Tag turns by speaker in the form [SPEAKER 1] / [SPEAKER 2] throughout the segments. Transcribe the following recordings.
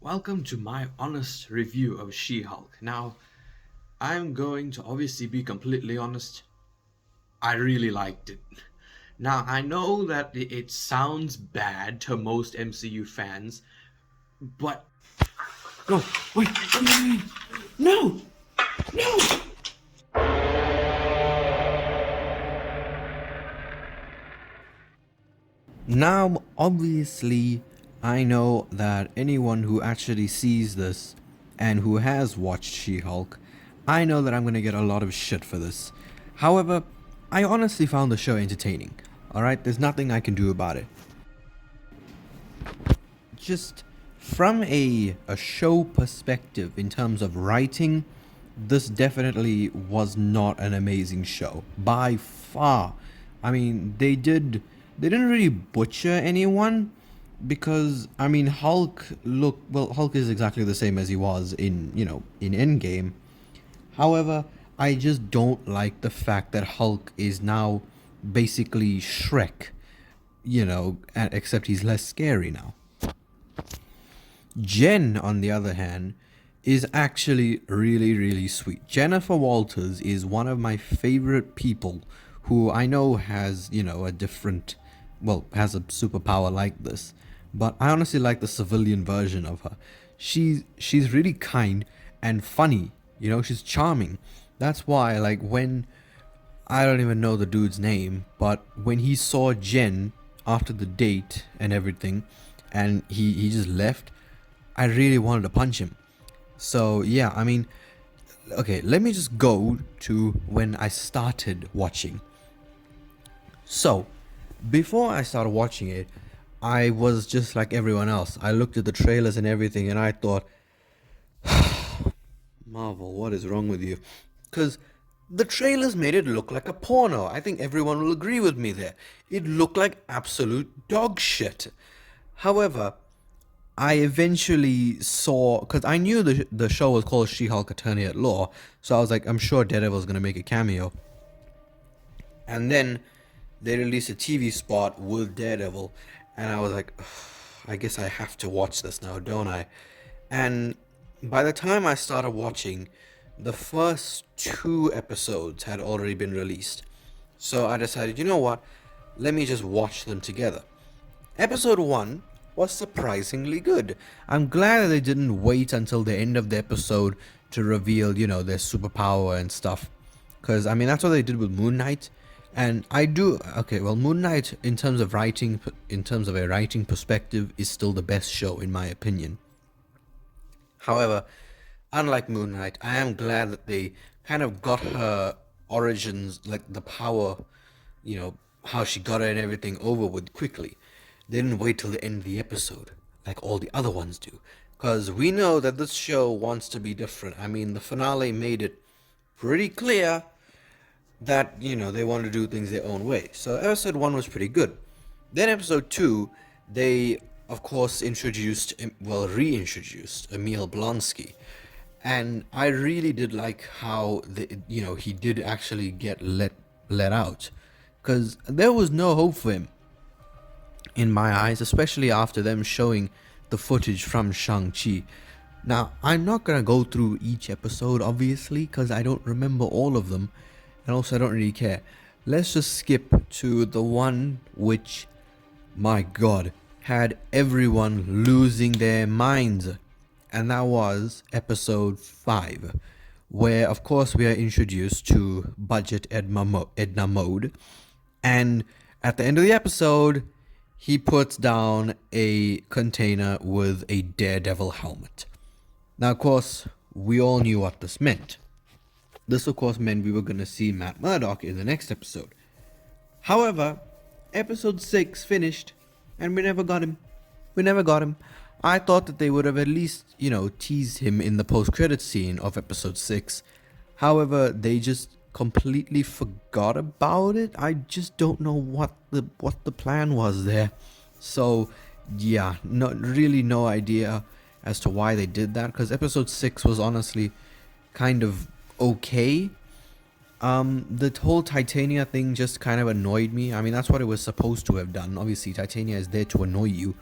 [SPEAKER 1] welcome to my honest review of She-Hulk. Now, I'm going to obviously be completely honest. I really liked it. Now, I know that it sounds bad to most MCU fans, but. No, wait, no, no! Now, obviously, I know that anyone who actually sees this and who has watched She-Hulk, I know that I'm going to get a lot of shit for this. However, I honestly found the show entertaining. Alright, there's nothing I can do about it. Just from a show perspective, in terms of writing, this definitely was not an amazing show. By far. I mean, they didn't really butcher anyone because I mean Hulk is exactly the same as he was in Endgame. However, I just don't like the fact that Hulk is now basically Shrek, except he's less scary now. Jen, on the other hand, is actually really, really sweet. Jennifer Walters is one of my favorite people who I know has, has a superpower like this. But I honestly like the civilian version of her. She's really kind and funny. She's charming. That's why, like, when I don't even know the dude's name, but when he saw Jen after the date and everything, and he just left, I really wanted to punch him. So yeah, I mean, okay, let me just go to when I started watching. So, before I started watching it, I was just like everyone else. I looked at the trailers and everything, and I thought, Marvel, what is wrong with you? Because the trailers made it look like a porno. I think everyone will agree with me there. It looked like absolute dog shit. However, I eventually saw, because I knew the show was called She-Hulk Attorney at Law, so I was like, I'm sure Daredevil's going to make a cameo. And then they released a TV spot with Daredevil, and I was like, I guess I have to watch this now, don't I? And by the time I started watching, the first 2 episodes had already been released. So I decided, you know what? Let me just watch them together. Episode 1 was surprisingly good. I'm glad that they didn't wait until the end of the episode to reveal, their superpower and stuff. Because, I mean, that's what they did with Moon Knight. And Moon Knight, in terms of a writing perspective, is still the best show, in my opinion. However, unlike Moon Knight, I am glad that they kind of got her origins, like the power, how she got it and everything over with quickly. They didn't wait till the end of the episode, like all the other ones do. Because we know that this show wants to be different. I mean, the finale made it pretty clear that, they want to do things their own way. So episode 1 was pretty good. Then episode 2, they, of course, reintroduced Emil Blonsky. And I really did like how, he did actually get let out. Because there was no hope for him, in my eyes, especially after them showing the footage from Shang-Chi. Now, I'm not going to go through each episode, obviously, because I don't remember all of them, and also I don't really care. Let's just skip to the one which, my god, had everyone losing their minds, and that was episode 5, where, of course, we are introduced to Budget Edna Mode, and at the end of the episode, he puts down a container with a Daredevil helmet. Now, of course, we all knew what this meant. This, of course, meant we were going to see Matt Murdock in the next episode. However, episode 6 finished, and we never got him. I thought that they would have at least, teased him in the post-credit scene of episode 6. However, they just completely forgot about it. I just don't know what the plan was there. So yeah, no idea as to why they did that, because episode 6 was honestly kind of okay. The whole Titania thing just kind of annoyed me. I mean, that's what it was supposed to have done. Obviously, Titania is there to annoy you,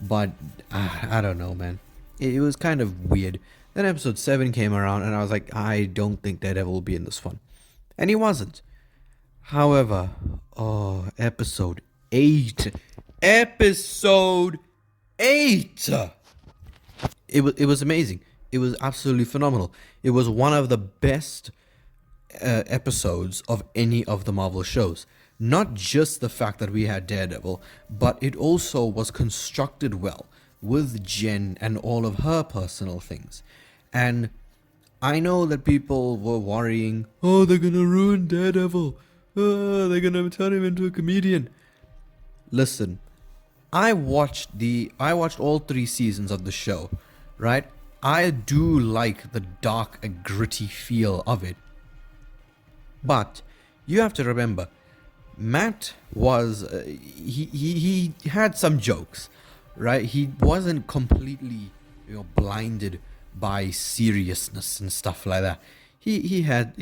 [SPEAKER 1] but I don't know, man. it was kind of weird. Then episode 7 came around, and I was like, I don't think Daredevil will be in this one. And he wasn't. However, oh, episode 8. Episode 8! It was amazing. It was absolutely phenomenal. It was one of the best episodes of any of the Marvel shows. Not just the fact that we had Daredevil, but it also was constructed well with Jen and all of her personal things. And I know that people were worrying, oh, they're gonna ruin Daredevil. Oh, they're gonna turn him into a comedian. Listen, I watched all 3 seasons of the show, right? I do like the dark and gritty feel of it. But you have to remember, Matt was he had some jokes, right? He wasn't completely blinded by seriousness and stuff like that. He had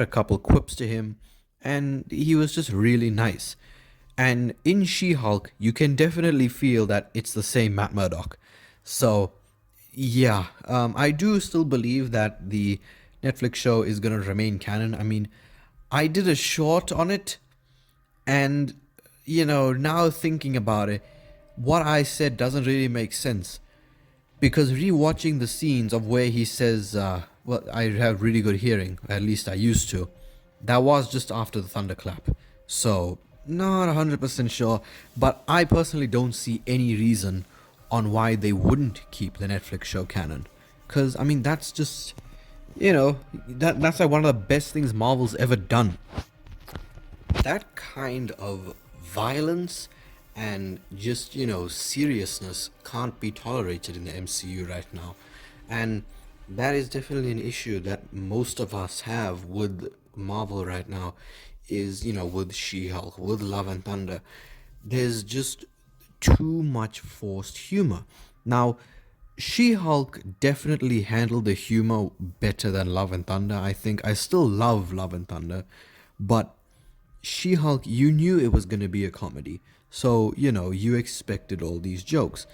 [SPEAKER 1] a couple quips to him, and he was just really nice. And in She-Hulk, you can definitely feel that it's the same Matt Murdock. So yeah, I do still believe that the Netflix show is gonna remain canon. I mean, I did a short on it, and now thinking about it, what I said doesn't really make sense, because rewatching the scenes of where he says, well, I have really good hearing, at least I used to, that was just after the thunderclap. So not 100% sure, but I personally don't see any reason on why they wouldn't keep the Netflix show canon. Because I mean, that's just that's like one of the best things Marvel's ever done. That kind of violence and just seriousness can't be tolerated in the MCU right now. And that is definitely an issue that most of us have with Marvel right now, is with She-Hulk, with Love and Thunder. There's just too much forced humor. Now, She-Hulk definitely handled the humor better than Love and Thunder. I think I still love Love and Thunder, but She-Hulk, you knew it was going to be a comedy. So, you expected all these jokes.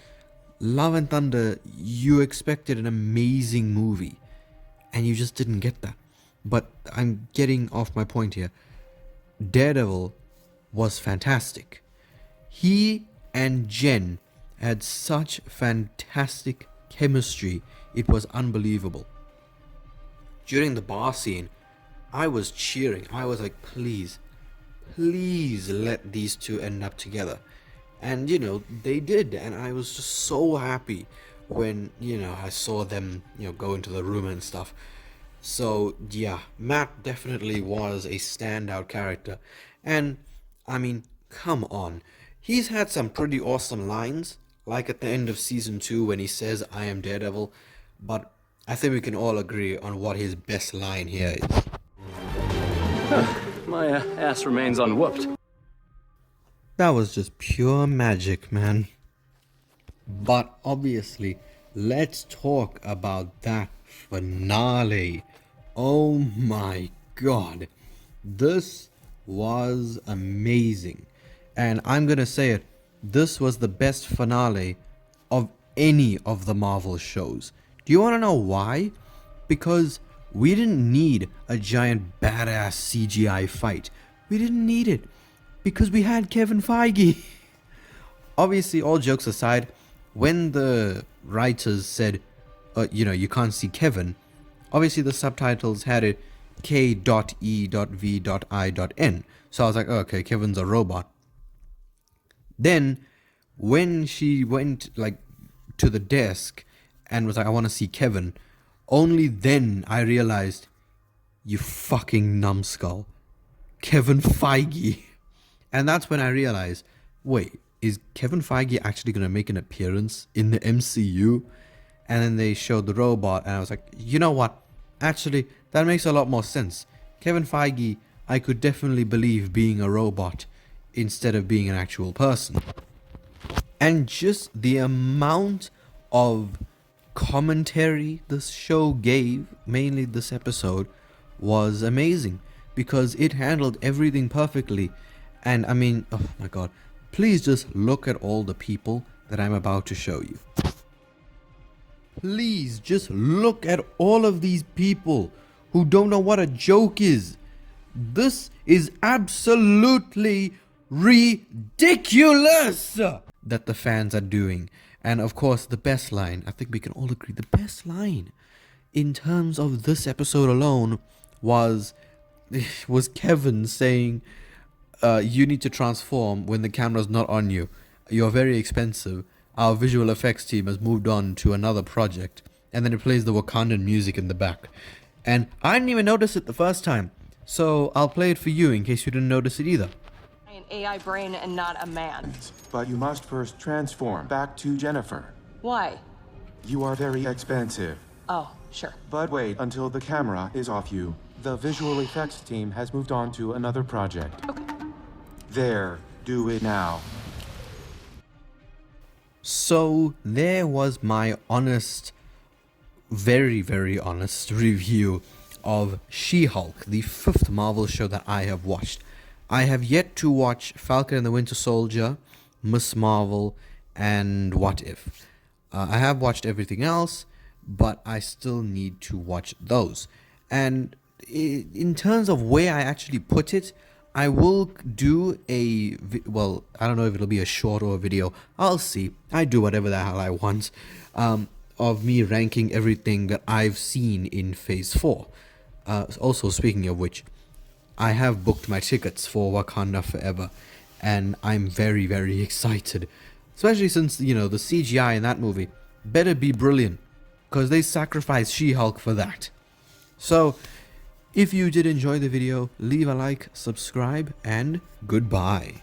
[SPEAKER 1] Love and Thunder, you expected an amazing movie, and you just didn't get that. But I'm getting off my point here. Daredevil was fantastic. He and Jen had such fantastic chemistry, it was unbelievable. During the bar scene, I was cheering. I was like, please let these two end up together. And they did, and I was just so happy when I saw them go into the room and stuff. So yeah, Matt definitely was a standout character. And I mean, come on, he's had some pretty awesome lines, like at the end of season 2 when he says, I am Daredevil. But I think we can all agree on what his best line here is.
[SPEAKER 2] My ass remains unwhooped.
[SPEAKER 1] That was just pure magic, man. But obviously, let's talk about that finale. Oh my god. This was amazing. And I'm gonna say it, this was the best finale of any of the Marvel shows. Do you wanna know why? Because we didn't need a giant badass CGI fight. We didn't need it. Because we had Kevin Feige. Obviously, all jokes aside, when the writers said, you can't see Kevin, obviously the subtitles had it K.E.V.I.N. So I was like, oh, okay, Kevin's a robot. Then, when she went to the desk and was like, I want to see Kevin, only then I realized, you fucking numbskull, Kevin Feige. And that's when I realized, wait, is Kevin Feige actually going to make an appearance in the MCU? And then they showed the robot, and I was like, you know what? Actually, that makes a lot more sense. Kevin Feige, I could definitely believe being a robot instead of being an actual person. And just the amount of commentary this show gave, mainly this episode, was amazing, because it handled everything perfectly. And I mean, oh my god, please just look at all the people that I'm about to show you. please just look at all of these people who don't know what a joke is. This is absolutely ridiculous that the fans are doing. And of course, the best line, I think we can all agree, the best line in terms of this episode alone was Kevin saying, you need to transform when the camera's not on you. You're very expensive. Our visual effects team has moved on to another project. And then it plays the Wakandan music in the back. And I didn't even notice it the first time. So I'll play it for you in case you didn't notice it either.
[SPEAKER 3] An AI brain and not a man.
[SPEAKER 4] But you must first transform back to Jennifer.
[SPEAKER 3] Why?
[SPEAKER 4] You are very expensive.
[SPEAKER 3] Oh, sure.
[SPEAKER 4] But wait until the camera is off you. The visual effects team has moved on to another project.
[SPEAKER 3] Okay.
[SPEAKER 4] There, do it now.
[SPEAKER 1] So there was my honest, very, very honest review of She-Hulk, the 5th Marvel show that I have watched. I have yet to watch Falcon and the Winter Soldier, Miss Marvel, and What If. I have watched everything else, but I still need to watch those. And in terms of where I actually put it, I will do well, I don't know if it'll be a short or a video. I'll see. I do whatever the hell I want. Of me ranking everything that I've seen in Phase 4. Also, speaking of which, I have booked my tickets for Wakanda Forever. And I'm very, very excited. Especially since, the CGI in that movie better be brilliant. Because they sacrificed She-Hulk for that. So, if you did enjoy the video, leave a like, subscribe, and goodbye.